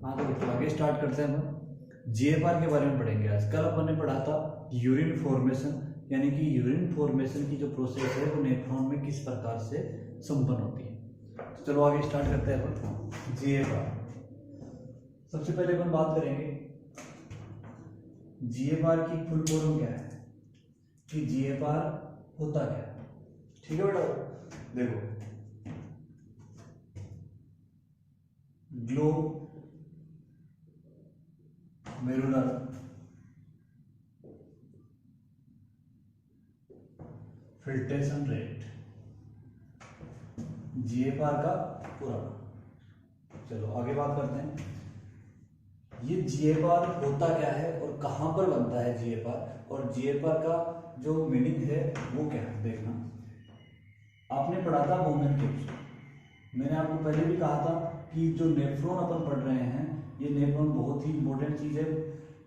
हाँ तो बच्चों आगे स्टार्ट करते हैं हम जीएफआर के बारे में पढ़ेंगे। आज कल अपन ने पढ़ा था यूरिन फॉर्मेशन, यानी कि यूरिन फॉर्मेशन की जो प्रोसेस है वो नेफ्रॉन में किस प्रकार से संपन्न होती है। तो चलो आगे स्टार्ट करते हैं अपन जीएफआर। सबसे पहले अपन बात करेंगे जीएफआर की फुल फॉर्म क्या है, कि जीएफआर होता क्या है। ठीक है बेटा, देखो ग्लोमेरुलर फिल्ट्रेशन रेट, जीएफआर का पूरा नाम। चलो आगे बात करते हैं ये जीएफआर होता क्या है और कहां पर बनता है जीएफआर, और जीएफआर का जो मीनिंग है वो क्या है। देखना, आपने पढ़ा था बोमेन कैप्सूल। मैंने आपको पहले भी कहा था कि जो नेफ्रॉन अपन पढ़ रहे हैं ये नेफ्रॉन बहुत ही इंपॉर्टेंट चीज है,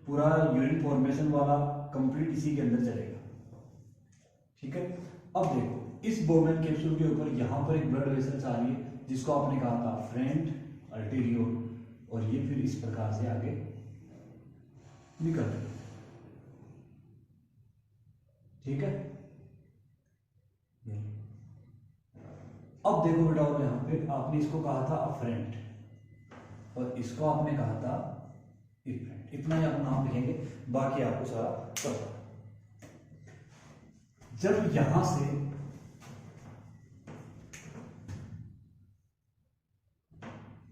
पूरा यूरिन फॉर्मेशन वाला कंप्लीट इसी के अंदर चलेगा। ठीक है, अब देखो इस बोमेन कैप्सूल के ऊपर यहां पर एक ब्लड वेसल्स आ रही है जिसको आपने कहा था फ्रंट आर्टेरियोल, और ये फिर इस प्रकार से आगे निकल रही है। ठीक है, अब देखो बेटा, और यहां पे आपने इसको कहा था अफ्रेंट और इसको आपने कहा था इफ्रेंट। इतना ही आप नाम लिखेंगे, बाकी आपको सारा पता। जब यहां से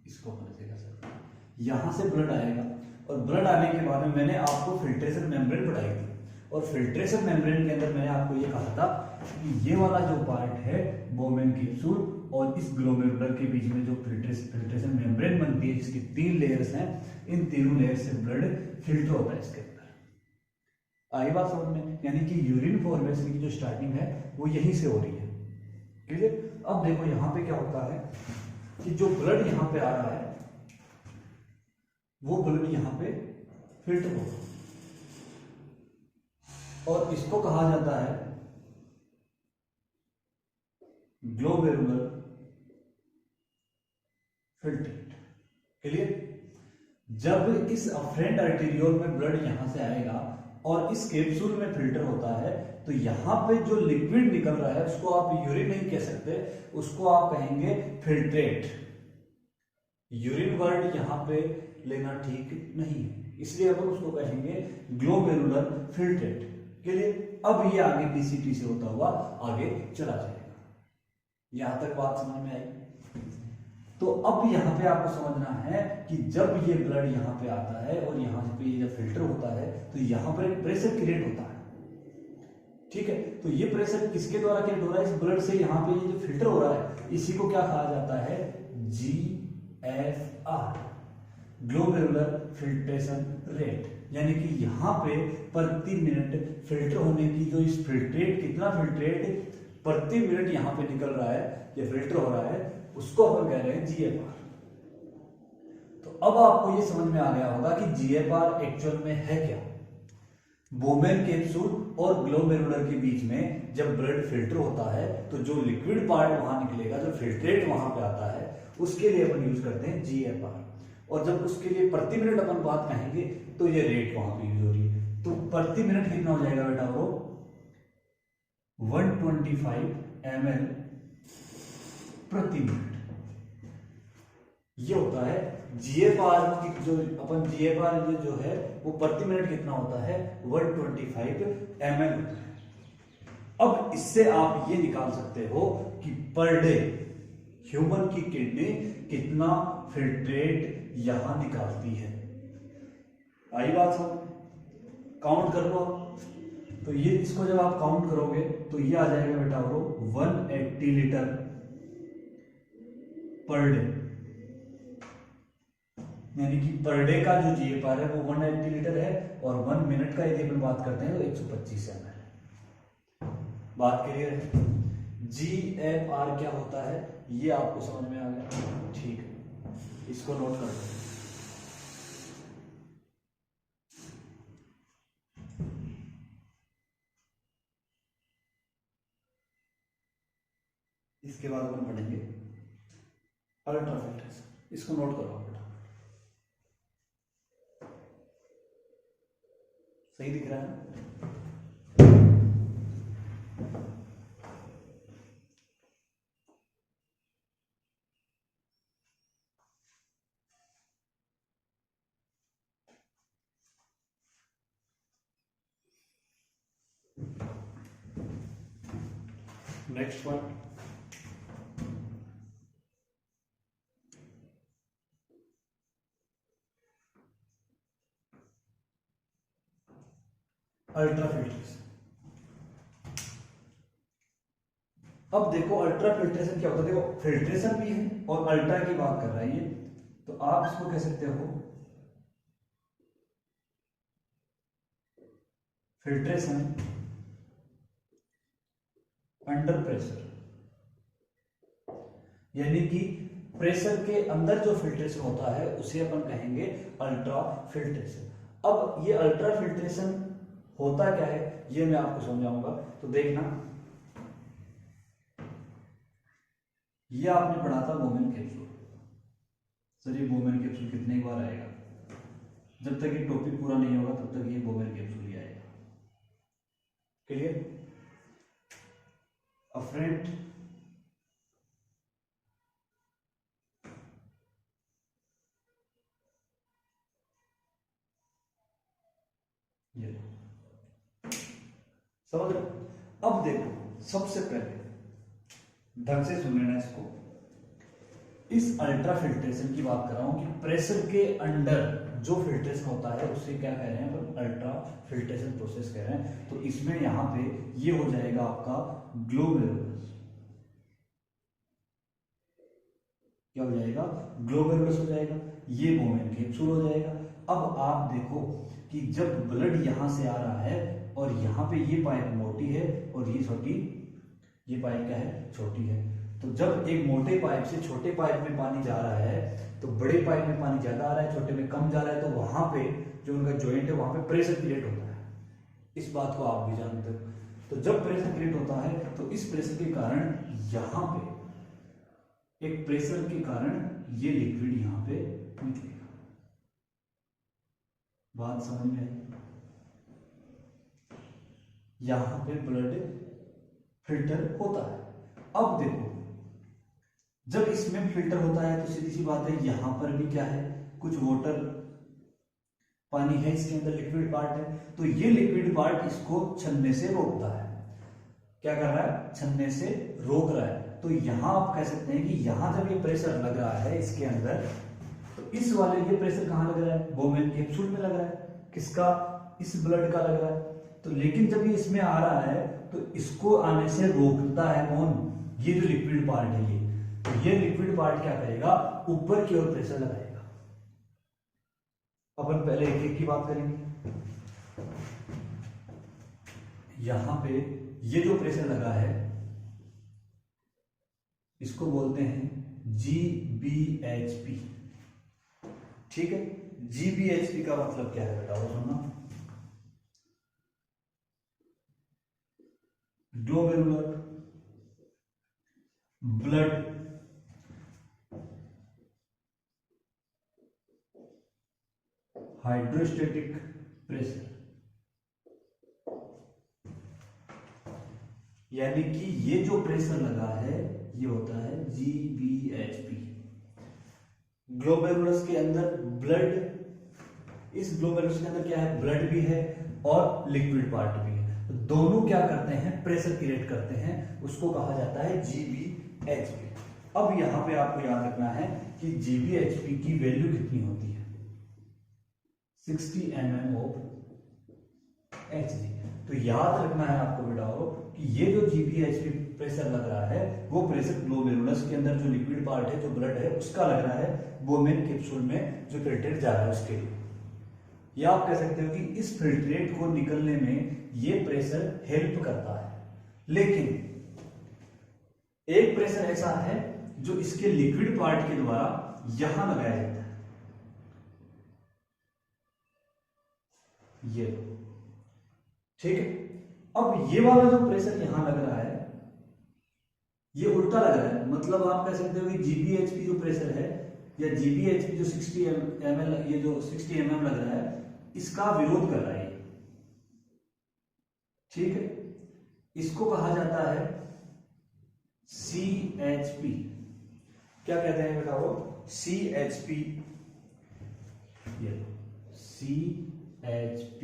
इसको अपन ऐसे कर सकते हैं, यहां से ब्लड आएगा और ब्लड आने के बाद में मैंने आपको फिल्ट्रेशन मेम्ब्रेन पढ़ाई थी, और फिल्ट्रेशन मेम्ब्रेन के अंदर मैंने आपको ये कहा था कि ये वाला जो पार्ट है बोमेन कैप्सूल और इस ग्लोमेरुलर के बीच में जो फिल्ट्रेशन मेम्ब्रेन बनती है जिसकी 3 लेयर्स हैं, इन तीनों लेयर से ब्लड फिल्टर होता है इसके अंदर। आई बात समझ में, यानी कि यूरिन फॉर्मेशन की जो स्टार्टिंग है वो यहीं से हो रही है। क्लियर। अब देखो यहां पे क्या होता है कि जो ब्लड यहां पे आ रहा है वो ब्लड यहां पे फिल्टर होगा, और इसको कहा जाता है ग्लोमेरुलर फिल्ट्रेट। क्लियर। जब इस अफ्रेंट आर्टेरियोल में ब्लड यहां से आएगा और इस कैप्सूल में फिल्टर होता है, तो यहां पे जो लिक्विड निकल रहा है उसको आप यूरिन नहीं कह सकते, उसको आप कहेंगे फिल्ट्रेट। यूरिन वर्ड यहां पे लेना ठीक नहीं है, इसलिए अपन उसको कहेंगे ग्लोमेरुलर फिल्ट्रेट। के लिए अब ये आगे डीसीटी से होता हुआ आगे चला जाएगा। यहां तक बात समझ में आई। तो अब यहां पे आपको समझना है कि जब ये ब्लड यहां पे आता है और यहां पे ये जब फिल्टर होता है तो यहां पर एक प्रेशर क्रिएट होता है। ठीक है, तो ये प्रेशर किसके द्वारा क्रिएट हो रहा है, इस ब्लड से यहां पे ये जो फिल्टर हो रहा है इसी को क्या कहा जाता है, जीएफआर, ग्लोमेरुलर फिल्ट्रेशन रेट। यानी कि यहां पे प्रति मिनट फिल्टर होने की जो इस फिल्ट्रेट, कितना फिल्ट्रेट प्रति मिनट यहां पे निकल रहा है या फिल्टर हो रहा है, उसको अपन कह रहे हैं जीएफआर। तो अब आपको ये समझ में आ गया होगा कि जीएफआर एक्चुअल में है क्या। बोमेन कैप्सूल और ग्लोमेरुलर के बीच में जब ब्लड फिल्टर होता है तो जो लिक्विड पार्ट वहां निकलेगा, जो फिल्ट्रेट वहां पे आता है, उसके लिए अपन यूज करते हैं जीएफआर। और जब उसके लिए प्रति मिनट अपन बात कहेंगे तो ये रेट वहां पे यूज हो रही है। तो प्रति मिनट कितना हो जाएगा बेटा, वो 125 ml प्रति मिनट। ये होता है जीएफआर की, जो अपन जीएफआर जो है वो प्रति मिनट कितना होता है, 125 ml। अब इससे आप ये निकाल सकते हो कि पर डे ह्यूमन की किडनी कितना फिल्ट्रेट यहां निकालती है। आई बात समझ, काउंट कर लो। तो ये इसको जब आप काउंट करोगे तो ये आ जाएगा बेटा वो 180 लीटर पर डे, यानी कि पर डे का जो जीएफआर है वो 180 लीटर है, और 1 मिनट का यदि अपन बात करते हैं तो 125 ml। बात क्लियर है। जीएफआर क्या होता है ये आपको समझ में आ गया। ठीक है, इसको नोट कर लो। इसके बाद अपन पढ़ेंगे अल्ट्रा फिल्ट्रेशन, इसको नोट करो बेटा। सही दिख रहा है? Next one, ultra filtration. अब देखो अल्ट्रा फिल्ट्रेशन क्या होता है, देखो फिल्ट्रेशन भी है और अल्ट्रा की बात कर रहा है ये, तो आप इसको कह सकते हो फिल्ट्रेशन अंडर प्रेशर, यानी कि प्रेशर के अंदर जो फिल्ट्रेशन होता है उसे अपन कहेंगे अल्ट्रा फिल्ट्रेशन। अब ये अल्ट्रा फिल्ट्रेशन होता क्या है ये मैं आपको समझाऊंगा, तो देखना। ये आपने पढ़ा था बोमेन कैप्सूल। सर ये बोमेन कैप्सूल कितने बार आएगा? जब तक ये टॉपिक पूरा नहीं होगा तब तक ये बोमेन कैप्सूल ही आएगा। क्लियर? अफ्रेंट ये समझ लो। अब देखो सबसे पहले ढंग से सुन लेना इसको। इस अल्ट्रा फिल्ट्रेशन की बात कर रहा हूं कि प्रेशर के अंडर जो फिल्ट्रेशन होता है उसे क्या कह रहे हैं अपन? अल्ट्रा फिल्ट्रेशन प्रोसेस कह रहे हैं। तो इसमें यहां पे ये हो जाएगा आपका ग्लोमेरुलस। क्या हो जाएगा? ग्लोमेरुलस हो जाएगा। ये बोमेन कैप्सूल हो जाएगा। अब आप देखो कि जब ब्लड यहां से आ रहा है और यहां पे ये पाइप मोटी है और ये छोटी, ये पाइप क्या है? छोटी है। तो जब एक मोटे पाइप से छोटे पाइप में पानी जा रहा है तो बड़े पाइप में पानी ज्यादा आ रहा है, छोटे में कम जा रहा है, तो वहां पे जो उनका जॉइंट है वहां पे प्रेशर क्रिएट होता है। इस बात को आप भी जानते हो। तो जब प्रेशर क्रिएट होता है तो इस प्रेशर के कारण यहां पे एक प्रेशर के कारण ये लिक्विड यहां पे निकलेगा। बात समझ में आई? यहां पे ब्लड फिल्टर होता है। अब देखो जब इसमें फिल्टर होता है तो सीधी सी बात है यहां पर भी क्या है? कुछ वाटर पानी है, इसके अंदर लिक्विड पार्ट है। तो ये लिक्विड पार्ट इसको छनने से रोकता है। क्या कर रहा है? छनने से रोक रहा है। तो यहां आप कह सकते हैं कि यहां जब ये प्रेशर लग रहा है इसके अंदर, तो इस वाले ये प्रेशर कहां लग रहा है? बोमेन कैप्सूल में लग रहा है। किसका? इस ब्लड का लग रहा है। तो लेकिन जब ये इसमें आ रहा है तो इसको आने से रोकता है कौन? ये जो लिक्विड पार्ट है ये। तो ये लिक्विड पार्ट क्या करेगा? ऊपर की ओर प्रेशर लगाएगा। अपन पहले एक एक की बात करेंगे। यहां पे ये जो प्रेशर लगा है इसको बोलते हैं GBHP। ठीक है? GBHP का मतलब क्या है बेटा? वो सुनना। ग्लोमेरुलर ब्लड हाइड्रोस्टेटिक प्रेशर, यानी कि ये जो प्रेशर लगा है ये होता है GBHP। ग्लोमेरुलस के अंदर ब्लड, इस ग्लोमेरुलस के अंदर क्या है? ब्लड भी है और लिक्विड पार्ट भी है। तो दोनों क्या करते हैं? प्रेशर क्रिएट करते हैं। उसको कहा जाता है GBHP। अब यहां पे आपको याद रखना है कि GBHP की वैल्यू कितनी होती है? 60 mm ऑफ Hg। तो याद रखना है आपको बेटाओ कि ये जो GBHP प्रेशर लग रहा है वो प्रेशर ग्लोमेरुलस के अंदर जो लिक्विड पार्ट है, जो ब्लड है, उसका लग रहा है बोमेन कैप्सूल में जो फिल्ट्रेट जा रहा है उसके लिए। या आप कह सकते हो कि इस फिल्ट्रेट को निकलने में ये प्रेशर हेल्प करता है। लेकिन एक प्रेशर ऐसा है जो इसके लिक्विड पार्ट के द्वारा यहां लगाया जाता है, ये। ठीक है? अब ये वाला जो प्रेशर यहां लग रहा है ये उल्टा लग रहा है। मतलब आप कह सकते हो कि GBHP जो प्रेशर है या GBHP जो 60 ml, ये जो 60 mm लग रहा है इसका विरोध कर रहा है। ठीक है, इसको कहा जाता है CHP। क्या कहते हैं बेटा वो? CHP। ये CHP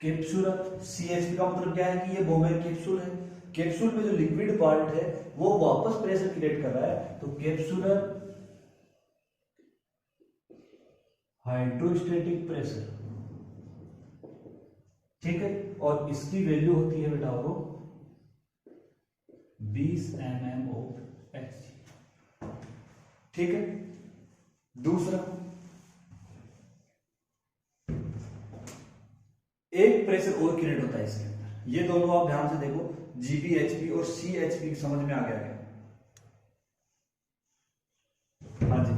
कैप्सूलर। CHP का मतलब क्या है कि ये बोमेर कैप्सूल है। कैप्सूल में जो लिक्विड पार्ट है वो वापस प्रेशर क्रिएट कर रहा है, तो कैप्सूलर हाइड्रोस्टेटिक प्रेशर। ठीक है, और इसकी वैल्यू होती है बेटा वो 20 mm ऑफ Hg। ठीक है, दूसरा एक प्रेशर और क्रिएट होता है इसके अंदर। ये दोनों आप ध्यान से देखो, GBHP और CHP समझ में आ गया क्या? हाँ जी,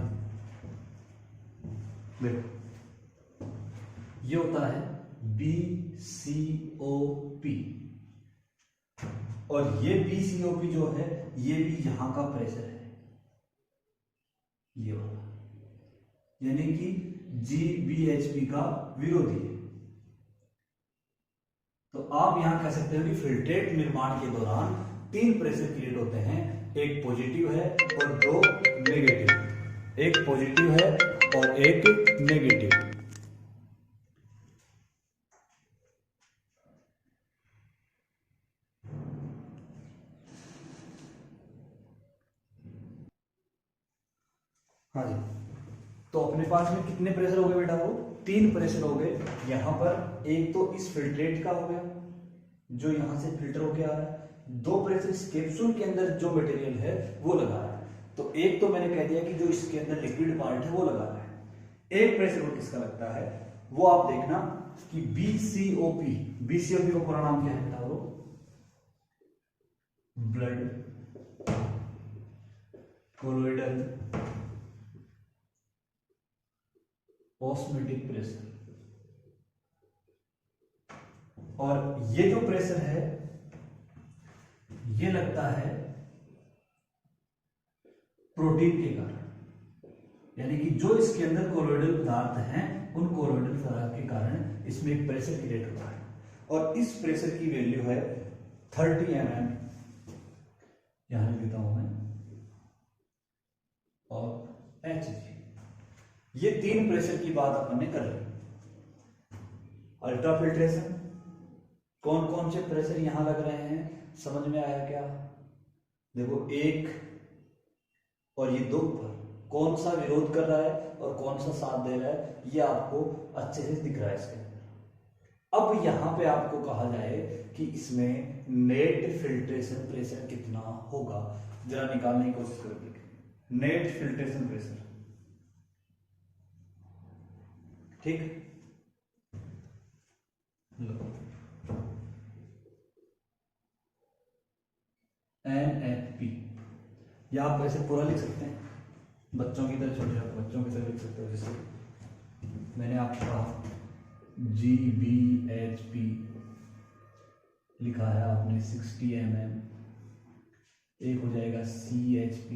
देखो ये होता है BCOP, और ये BCOP जो है ये भी यहां का प्रेशर है, ये वाला, यानी कि GBHP का विरोधी है। तो आप यहां कह सकते हो कि फिल्ट्रेट निर्माण के दौरान 3 प्रेशर क्रिएट होते हैं, एक पॉजिटिव है और 2 नेगेटिव। एक पॉजिटिव है और एक नेगेटिव। हाँ जी, तो अपने पास में कितने प्रेशर हो गए बेटा? वो 3 प्रेशर हो गए। यहां पर एक तो इस फिल्ट्रेट का हो गया जो यहां से फिल्टर होके आ रहा है, 2 प्रेशर इस कैप्सूल के अंदर जो मटेरियल है वो लगा रहा है। तो एक तो मैंने कह दिया कि जो इसके अंदर लिक्विड पार्ट है वो लगा रहा है। एक प्रेशर वो किसका लगता है वो आप देखना कि BCOP। BCOP का पूरा नाम क्या है बेटा? वो ब्लड कोलोइडल ऑस्मोटिक प्रेशर। और ये जो प्रेशर है ये लगता है प्रोटीन के कारण, यानी कि जो इसके अंदर कोलोइडल पदार्थ हैं उन कोलोइडल पदार्थ के कारण इसमें एक प्रेशर क्रिएट होता है, और इस प्रेशर की वैल्यू है 30 mm, यहां लिखता हूं मैं, और Hg। ये 3 प्रेशर की बात अपन ने कर ली। अल्ट्राफिल्ट्रेशन, कौन कौन से प्रेशर यहां लग रहे हैं समझ में आया क्या? देखो 1 और ये 2 पर कौन सा विरोध कर रहा है और कौन सा साथ दे रहा है ये आपको अच्छे से दिख रहा है इसके अंदर। अब यहां पे आपको कहा जाए कि इसमें नेट फिल्ट्रेशन प्रेशर कितना होगा, जरा निकालने की कोशिश करोगे। नेट फिल्ट्रेशन प्रेशर, ठीक, NFP, या आप ऐसे पूरा लिख सकते हैं बच्चों की तरह, छोटे छोटे बच्चों की तरह लिख सकते हो। जैसे मैंने आपको कहा GBHP लिखा है आपने 60 mm, एक हो जाएगा CHP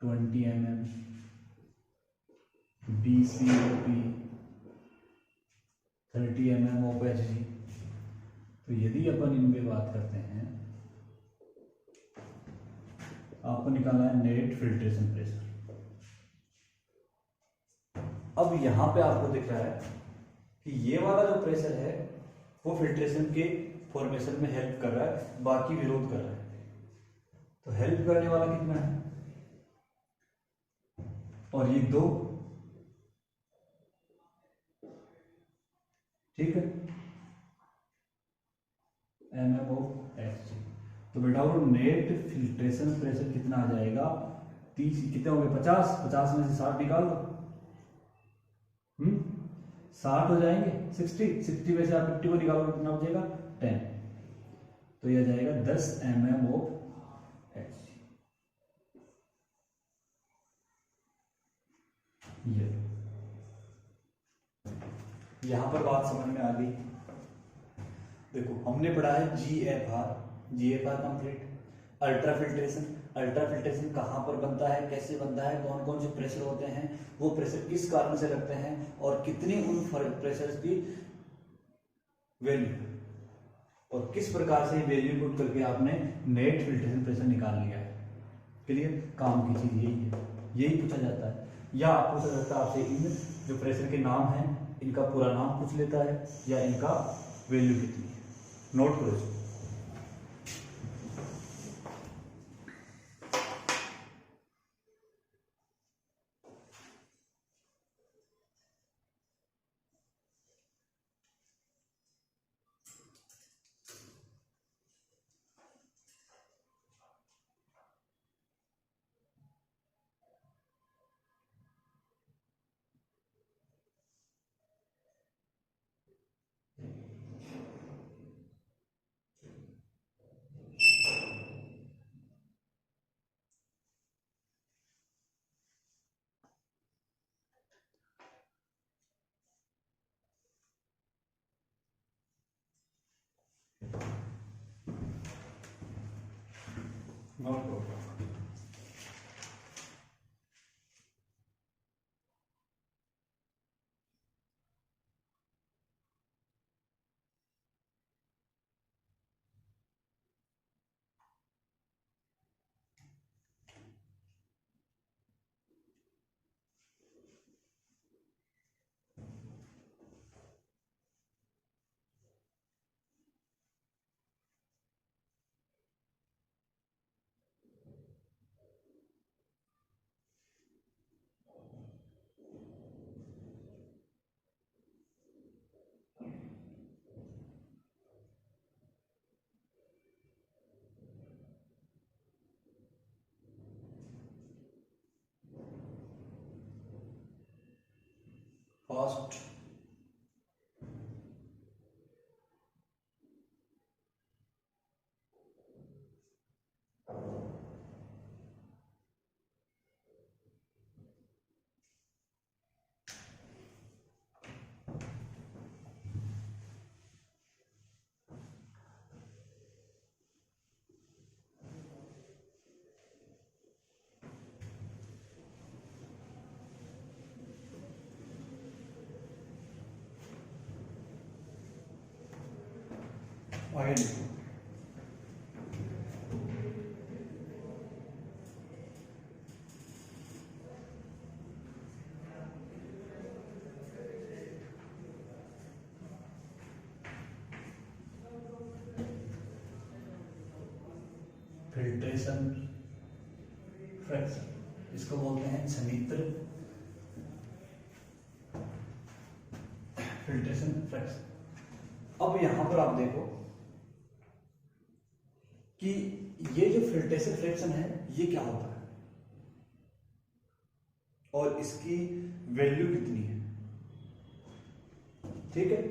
20 mm, BCOP 30 mm of Hg। तो यदि अपन इनमें बात करते हैं, आपको निकालना है नेट फिल्ट्रेशन प्रेशर। अब यहां पे आपको दिख रहा है कि ये वाला जो प्रेशर है वो फिल्ट्रेशन के फॉर्मेशन में हेल्प कर रहा है, बाकी विरोध कर रहा है। तो हेल्प करने वाला कितना है? और ये 2, ठीक है, mm ऑफ Hg। तो बेटा वो नेट फिल्ट्रेशन प्रेशर कितना आ जाएगा? 30, कितने हो गए? 50। 50 में से 60 निकाल दो, 60 हो जाएंगे। 60 में से आप 50 को निकालोगे कितना बचेगा? 10। तो यह जाएगा 10 mm ऑफ Hg। ये यहां पर बात समझ में आ गई। देखो हमने पढ़ा है GFR complete, ultra filtration. Ultra filtration कहाँ पर बनता है, कैसे बनता है, कौन कौन से प्रेशर होते हैं, वो प्रेशर किस कारण से लगते हैं, और कितनी उन प्रेशर की वैल्यू, और किस प्रकार से वैल्यू पुट करके आपने नेट फिल्ट्रेशन प्रेशर निकाल लिया है। क्लियर? काम की चीज यही है, यही पूछा जाता है। या आप पूछा जाता है आपसे इन जो प्रेशर के नाम हैं इनका पूरा नाम पूछ लेता है, या इनका वैल्यू कितनी है। नोट करो इसको। नोट करो। फर्स्ट आगे लिखो। फिल्ट्रेशन फ्रैक्शन, इसको बोलते हैं छनित्र फिल्ट्रेशन फ्रैक्शन। अब यहां पर आप देखो कि ये जो फिल्ट्रेशन फ्रैक्शन है ये क्या होता है और इसकी वैल्यू कितनी है। ठीक है,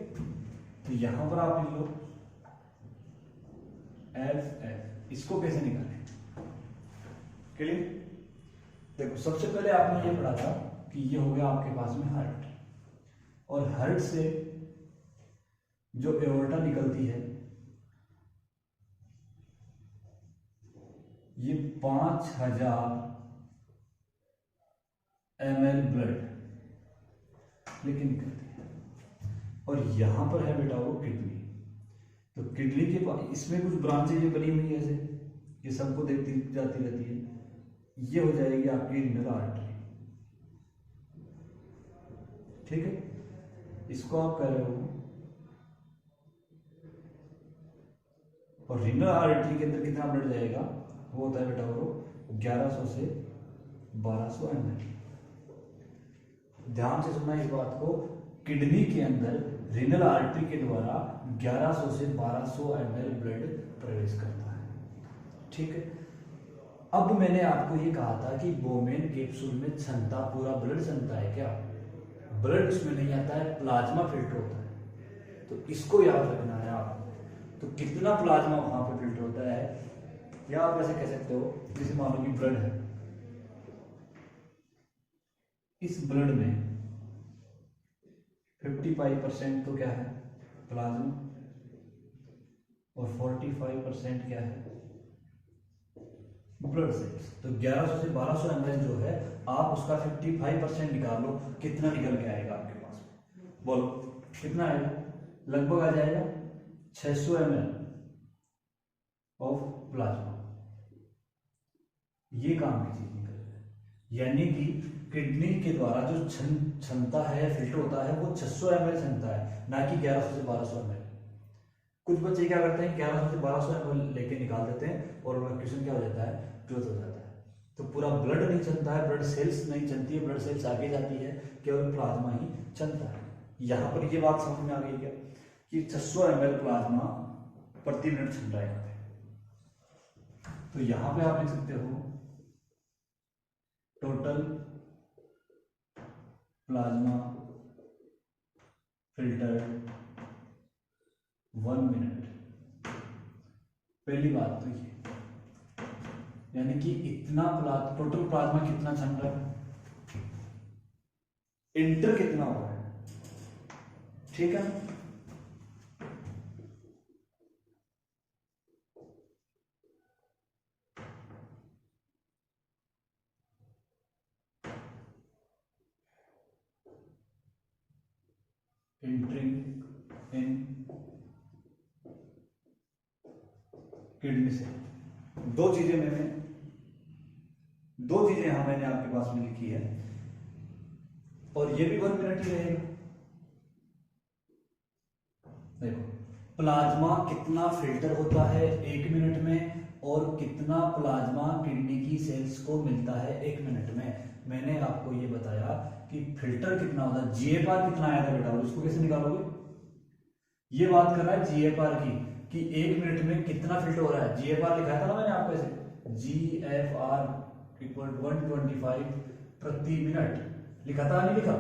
तो यहां पर आप लिख लो एफ। इसको कैसे निकालें? क्लियर? देखो, सबसे पहले आपने ये पढ़ा था कि ये हो गया आपके पास में हार्ट, और हार्ट से जो एओर्टा निकलती है ये 5000 ml ब्लड लेके निकलती है, और यहां पर है बेटा वो किडनी। तो किडनी के पास इसमें कुछ ब्रांचेज बनी हुई है ऐसे, ये सबको देखती जाती रहती है। ये हो जाएगी आपकी रीनल आर्टरी। ठीक है, इसको आप कह रहे हो, और रीनल आर्टरी के अंदर कितना ब्लड जाएगा वो होता है बेटा वो 1100 से 1200 ml। ध्यान से सुनना इस बात को, किडनी के अंदर रीनल आर्टरी के द्वारा 1100 से 1200 ml ब्लड प्रवेश करता है। ठीक है, अब मैंने आपको ये कहा था कि बोमेन कैप्सूल में क्षमता पूरा ब्लड क्षमता है क्या? ब्लड उसमें नहीं आता है, प्लाज्मा फिल्टर होता है। तो इसको याद रखना है आपको। तो कितना प्लाज्मा वहां पे फिल्टर होता है, या आप ऐसे कह सकते हो जैसे मान लो कि ब्लड है, इस ब्लड में 55% तो क्या है प्लाज्मा, और 45% क्या है ब्लड सेल्स। तो 1100 से 1200 ml जो है आप उसका 55% निकाल लो, कितना निकल के आएगा आपके पास? बोलो कितना आएगा? लगभग आ जाएगा 600 ml ऑफ प्लाज्मा। ये काम की चीज निकल जाए, यानी कि किडनी के द्वारा जो क्षमता है फिल्टर होता है वो 600 ml क्षमता है, ना कि 1100 से 1200 ml। कुछ बच्चे क्या करते हैं 1100 से 1200 ml लेके निकाल देते हैं और उनका क्वेश्चन क्या हो जाता है? ग्रोथ हो जाता है। तो पूरा ब्लड नहीं चलता है, ब्लड सेल्स नहीं चलती है, ब्लड सेल्स आगे जाती है, केवल प्लाज्मा ही चलता है। यहाँ पर ये बात समझ में आ गई क्या कि 600 ml प्लाज्मा प्रति मिनट चल रहा है यहाँ पे। तो यहाँ पे आप लिख सकते हो टोटल प्लाज्मा फिल्टर 1 मिनट। पहली बात तो ये, यानी कि इतना टोटल प्लाज्मा कितना चल रहा है, इंटर कितना हो रहा है, ठीक है। एंट्रिंग इन किडनी से दो चीजें यहां मैंने आपके पास में लिखी है, और ये भी 1 मिनट ही रहेगा। देखो प्लाज्मा कितना फिल्टर होता है 1 मिनट में, और कितना प्लाज्मा किडनी की सेल्स को मिलता है 1 मिनट में। मैंने आपको ये बताया कि फिल्टर कितना होता है, जीएफआर कितना आया था बेटा, और इसको कैसे निकालोगे? ये बात कर रहा है जीएफआर की कि 1 मिनट में कितना फिल्टर हो रहा है। जीएफआर लिखा था ना मैंने आपको ऐसे, जीएफआर इक्वल 125 प्रति मिनट लिखा था, नहीं लिखा?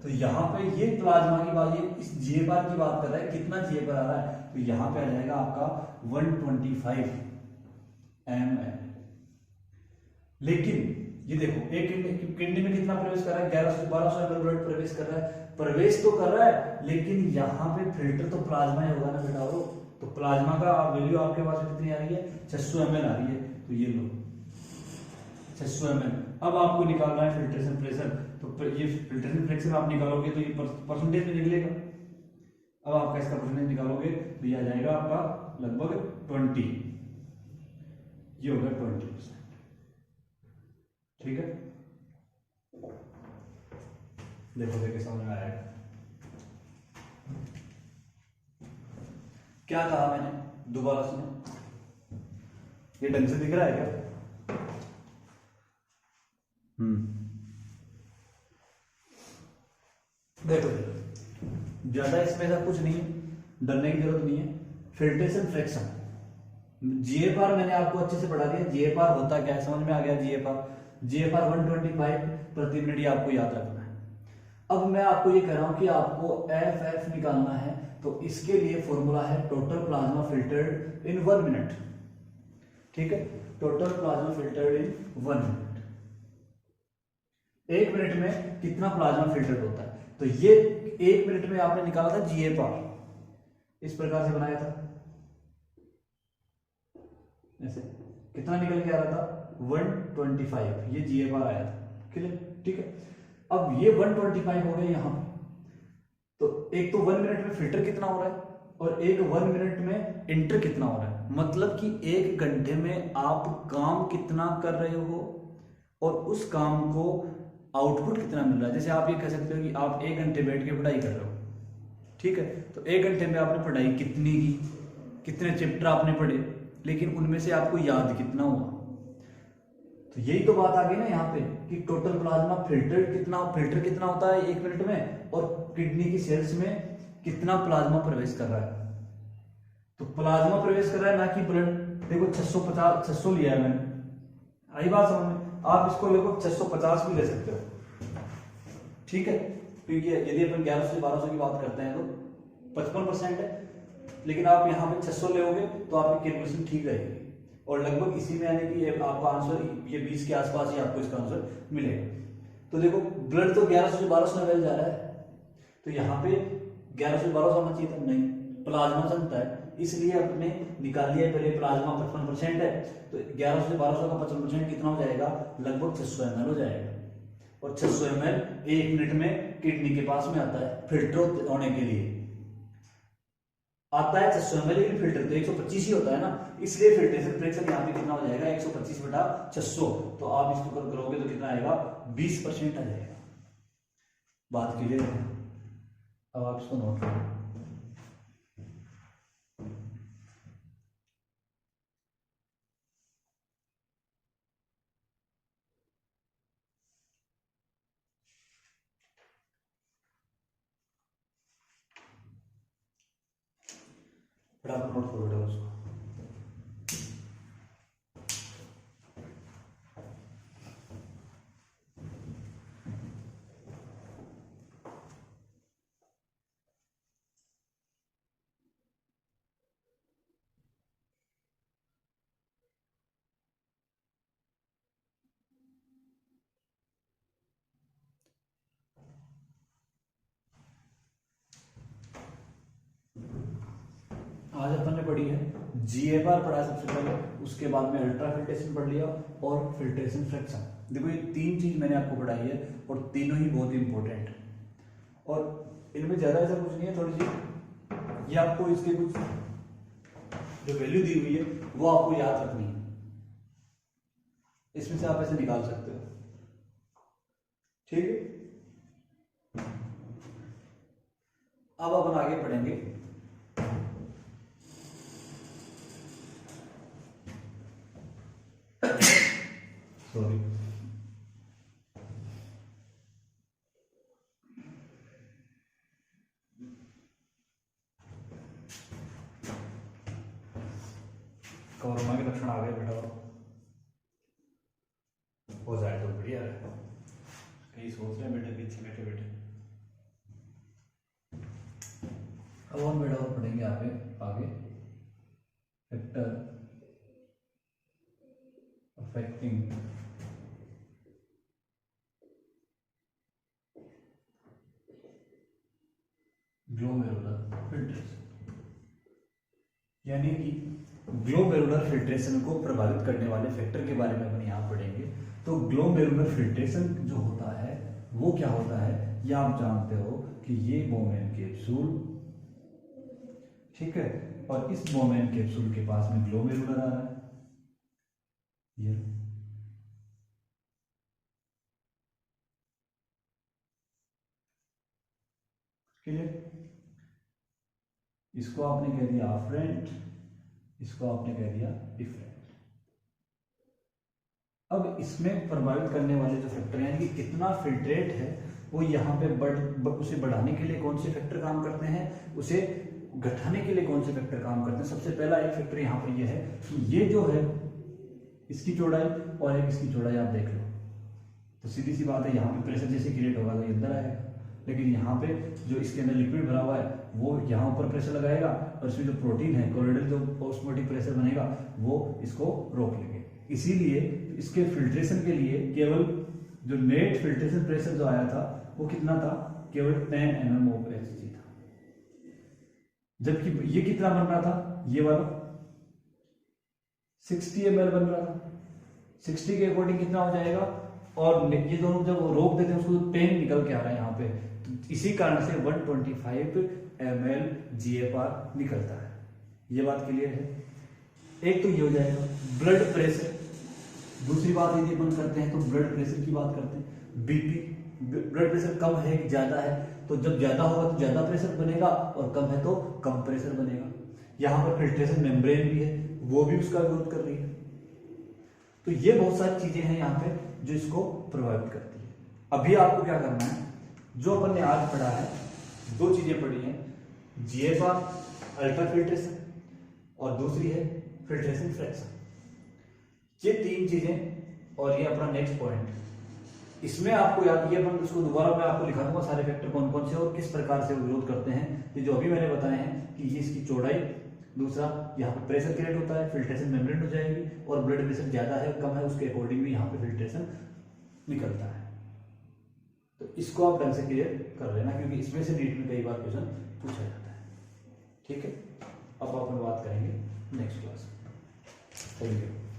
तो यहाँ पे ये प्लाज्मा की बात, ये इस जीएफआर की बात कर रहा है, कितना जीएफआर आ रहा है, तो यहाँ पे आ जाएगा आपका 125 ml। लेकिन ये देखो एक किडनी में कितना प्रवेश कर रहा है, 1100 से 1200 ml ब्लड प्रवेश कर रहा है, प्रवेश तो कर रहा है, लेकिन यहाँ पे फिल्टर तो प्लाज्मा ही होगा ना बेटा। वो तो प्लाज्मा का वैल्यू आपके पास कितनी आ रही है? 600 ml आ रही है। तो ये लो 600 ml। अब आपको निकालना है फिल्ट्रेशन प्रेशर, तो ये फिल्ट्रेशन प्रेशर आप निकालोगे तो ये परसेंटेज में निकलेगा। अब आपका इसका परसेंटेज निकालोगे तो ये आ जाएगा आपका लगभग 20, ये होगा 20%, ठीक है। देखो समझ में आएगा क्या कहा मैंने, दोबारा सुनो, ये ढंग से दिख रहा है क्या? देखो ज्यादा इसमें ऐसा कुछ नहीं है, डरने की जरूरत नहीं है। फिल्ट्रेशन फ्रैक्शन, जीएफआर मैंने आपको अच्छे से पढ़ा दिया। जीएफआर होता क्या है, समझ में आ गया? जीएफआर 125 प्रति मिनट, ये आपको याद रखना है। अब मैं आपको ये कह रहा हूं कि आपको एफ निकालना है, तो इसके लिए फॉर्मूला है टोटल प्लाज्मा फिल्टर्ड इन 1 मिनट, ठीक है। टोटल प्लाज्मा फिल्टर्ड इन 1 मिनट, 1 मिनट में कितना प्लाज्मा फिल्टर्ड होता है, तो ये 1 मिनट में आपने निकाला था जीएफआर, इस प्रकार से बनाया था, ऐसे कितना निकल के आ रहा था 125, ये जीएफआर आया था, क्लियर, ठीक है। अब ये 125 हो गए यहां पे, तो एक तो 1 मिनट में फिल्टर कितना हो रहा है, और एक 1 मिनट में इंटर कितना हो रहा है, मतलब कि 1 घंटे में आप काम कितना कर रहे हो और उस काम को आउटपुट कितना मिल रहा है। जैसे आप ये कह सकते हो कि आप 1 घंटे बैठ के पढ़ाई कर रहे हो, ठीक है, तो 1 घंटे में आपने पढ़ाई कितनी की, कितने चैप्टर आपने पढ़े, लेकिन उनमें से आपको याद कितना हुआ। तो यही तो बात आ गई ना यहाँ पे कि टोटल प्लाज्मा फिल्टर कितना होता है 1 मिनट में, और किडनी की सेल्स में कितना प्लाज्मा प्रवेश कर रहा है। तो प्लाज्मा प्रवेश कर रहा है ना कि ब्लड। देखो 600 लिया है मैंने, आई बात समझ में? आप इसको लगभग 650 भी ले सकते हो, ठीक है, क्योंकि यदि अपन 1100 से 1200 की बात करते हैं तो 55% है, लेकिन आप यहाँ पे 600 ले तो आपकी कैलकुलेशन ठीक रहेगी, और लगभग इसी में आने की आपका आंसर ये 20 के आसपास ही आपको इसका आंसर मिलेगा। तो देखो ब्लड तो 1100 से 1200 ml जा रहा है, तो यहाँ पे 1100 से 1200 आना चाहिए था, नहीं, प्लाज्मा चलता है इसलिए अपने निकाल लिया पहले प्लाज्मा 55% है, तो 1100 से 1200 का 55% कितना हो जाएगा, लगभग 600 ml हो जाएगा। और 600 ml 1 मिनट में किडनी के पास में आता है फिल्टर होने के लिए आता है 600 ml, लेकिन फिल्टर तो 125 ही होता है ना, इसलिए फिल्ट्रेशन फ्रैक्शन यहाँ पे कितना हो जाएगा 125/600। तो आप इसको करोगे तो कितना आएगा 20% आ जाएगा। बात क्लियर है? अब आप इसको नोट करो। फटाफट नोट करो बेटा उसको। आज अपन ने पढ़ी है जीएफआर पढ़ा सबसे पहले, उसके बाद में अल्ट्रा फिल्ट्रेशन पढ़ लिया और फिल्ट्रेशन फ्रैक्शन। देखो ये 3 चीज मैंने आपको पढ़ाई है और तीनों ही बहुत इंपॉर्टेंट है, और इनमें ज्यादा ऐसा कुछ नहीं है, थोड़ी सी ये आपको इसके कुछ जो वैल्यू दी हुई है वो आपको याद रखनी है, इसमें से आप ऐसे निकाल सकते हो। ठीक है, अब अपन आगे पढ़ेंगे सॉरी कोरोना के लक्षण आ गए बेटा, हो जाए तो बढ़िया है। कहीं सोच रहे हैं बेटे पीछे बैठे बैठे। अब हम बेटा और पढ़ेंगे आगे आगे फैक्टर अफेक्टिंग ग्लोमेरुलर फिल्ट्रेशन, यानी कि ग्लोमेरुलर फिल्ट्रेशन को प्रभावित करने वाले फैक्टर के बारे में अपन यहाँ पढ़ेंगे। तो ग्लोमेरुलर फिल्ट्रेशन जो होता है वो क्या होता है, ये आप जानते हो कि ये बोमेन कैप्सूल, ठीक है, और इस बोमेन कैप्सूल के पास में ग्लोमेरुलर आ रहा है, ये क्लियर। इसको आपने कह दिया अफरेंट, इसको आपने कह दिया डिफरेंट। अब इसमें प्रभावित करने वाले जो फैक्टर यानी कि कितना फिल्ट्रेट है वो यहाँ पे उसे बढ़ाने के लिए कौन से फैक्टर काम करते हैं, उसे घटाने के लिए कौन से फैक्टर काम करते हैं। सबसे पहला एक फैक्टर यहाँ पे ये है कि ये जो है इसकी चौड़ाई और एक इसकी चौड़ाई आप देख लो, तो सीधी सी बात है यहाँ पे प्रेशर जैसे क्रिएट होगा तो ये अंदर आएगा, लेकिन यहाँ पे जो इसके अंदर लिक्विड भरा हुआ है वो यहाँ ऊपर प्रेशर लगाएगा और इसमें जो प्रोटीन है कोलोइडल जो ऑस्मोटिक प्रेशर बनेगा वो इसको रोक लेंगे। इसीलिए इसके फिल्ट्रेशन के लिए केवल जो नेट फिल्ट्रेशन प्रेशर जो आया था वो कितना था, केवल 10 mm ऑफ Hg था, जबकि ये कितना बन रहा था, ये वाला 60 ml बन रहा था। 60 के अकॉर्डिंग कितना हो जाएगा, और ये दोनों जब रोक देते हैं उसको 10 निकल के आ रहा है यहाँ पे, तो इसी कारण से 125 ml GFR निकलता है। ये बात क्लियर है। एक तो ये हो जाएगा ब्लड प्रेशर। दूसरी बात यदि अपन करते हैं तो ब्लड प्रेशर की बात करते हैं, बीपी, ब्लड प्रेशर कम है कि ज्यादा है, तो जब ज्यादा होगा तो ज्यादा प्रेशर बनेगा और कम है तो कम प्रेशर बनेगा। यहाँ पर फिल्ट्रेशन मेम्ब्रेन भी है, वो भी उसका विरोध कर रही है। तो ये बहुत सारी चीजें हैं यहाँ पे जो इसको प्रभावित करती है। अभी आपको क्या करना है, जो अपन ने आज पढ़ा है, 2 चीजें पढ़ी हैं, जीएफआर अल्ट्रा फिल्ट्रेशन और दूसरी है फिल्ट्रेशन फ्रैक्शन। ये 3 चीजें और ये अपना नेक्स्ट पॉइंट, इसमें आपको याद, ये अपन इसको दोबारा मैं आपको लिखा दूंगा सारे फैक्टर कौन कौन से और किस प्रकार से विरोध करते हैं। ये जो अभी मैंने बताए हैं कि ये इसकी चौड़ाई, दूसरा यहाँ पे प्रेशर क्रिएट होता है, फिल्ट्रेशन मेम्ब्रेन हो जाएगी, और ब्लड प्रेशर ज्यादा है कम है उसके अकॉर्डिंग भी यहाँ पे फिल्ट्रेशन निकलता है। तो इसको आप ढंग से क्लियर कर लेना, क्योंकि इसमें से नीट में कई बार क्वेश्चन पूछा जाता है। ठीक है। अब अपन बात करेंगे नेक्स्ट क्लास में। Thank you.